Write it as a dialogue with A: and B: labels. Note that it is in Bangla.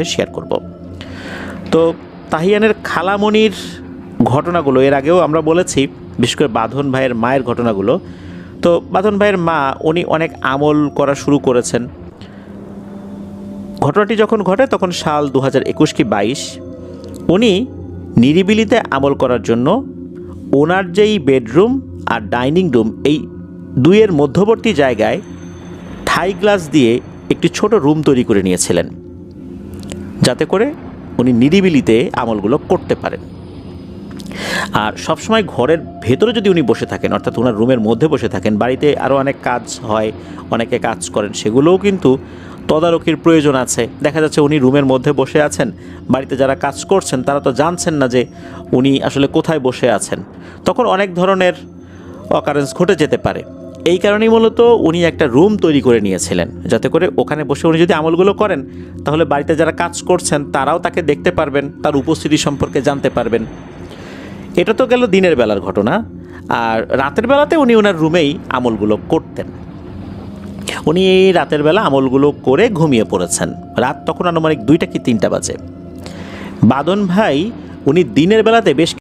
A: সাথে শেয়ার করব। তো তাহিয়ানের খালামণির ঘটনাগুলো এর আগেও আমরা বলেছি, বিশেষ করে বাঁধন ভাইয়ের মায়ের ঘটনাগুলো। তো বাঁধন ভাইয়ের মা উনি অনেক আমল করা শুরু করেছেন। ঘটনাটি যখন ঘটে তখন সাল 2021 কি 22, উনি নিরিবিলিতে আমল করার জন্য ওনার যেই বেডরুম আর ডাইনিং রুম এই দুইয়ের মধ্যবর্তী জায়গায় থাই গ্লাস দিয়ে একটি ছোট রুম তৈরি করে নিয়েছিলেন, যাতে করে উনি নিরিবিলিতে আমলগুলো করতে পারেন। আর সবসময় ঘরের ভেতরে যদি উনি বসে থাকেন, অর্থাৎ ওনার রুমের মধ্যে বসে থাকেন, বাড়িতে আরও অনেক কাজ হয়, অনেকে কাজ করেন, সেগুলোও কিন্তু তদারকির প্রয়োজন আছে। দেখা যাচ্ছে উনি রুমের মধ্যে বসে আছেন, বাড়িতে যারা কাজ করছেন তারা তো জানছেন না যে উনি আসলে কোথায় বসে আছেন, তখন অনেক ধরনের অকারেন্স ঘটে যেতে পারে। এই কারণেই মূলত উনি একটা রুম তৈরি করে নিয়েছিলেন, যাতে করে ওখানে বসে উনি যদি আমলগুলো করেন তাহলে বাড়িতে যারা কাজ করছেন তারাও তাকে দেখতে পারবেন, তার উপস্থিতি সম্পর্কে জানতে পারবেন। এটা তো গেল দিনের বেলার ঘটনা। আর রাতের বেলাতে উনি ওনার রুমেই আমলগুলো করতেন। উনি এই রাতের বেলা আমলগুলো করে ঘুমিয়ে পড়েছেন। রাত তখন আনুমানিক 2টা কি 3টা বাজে। বাঁধন ভাই উনি দিনের বেলাতে বেশ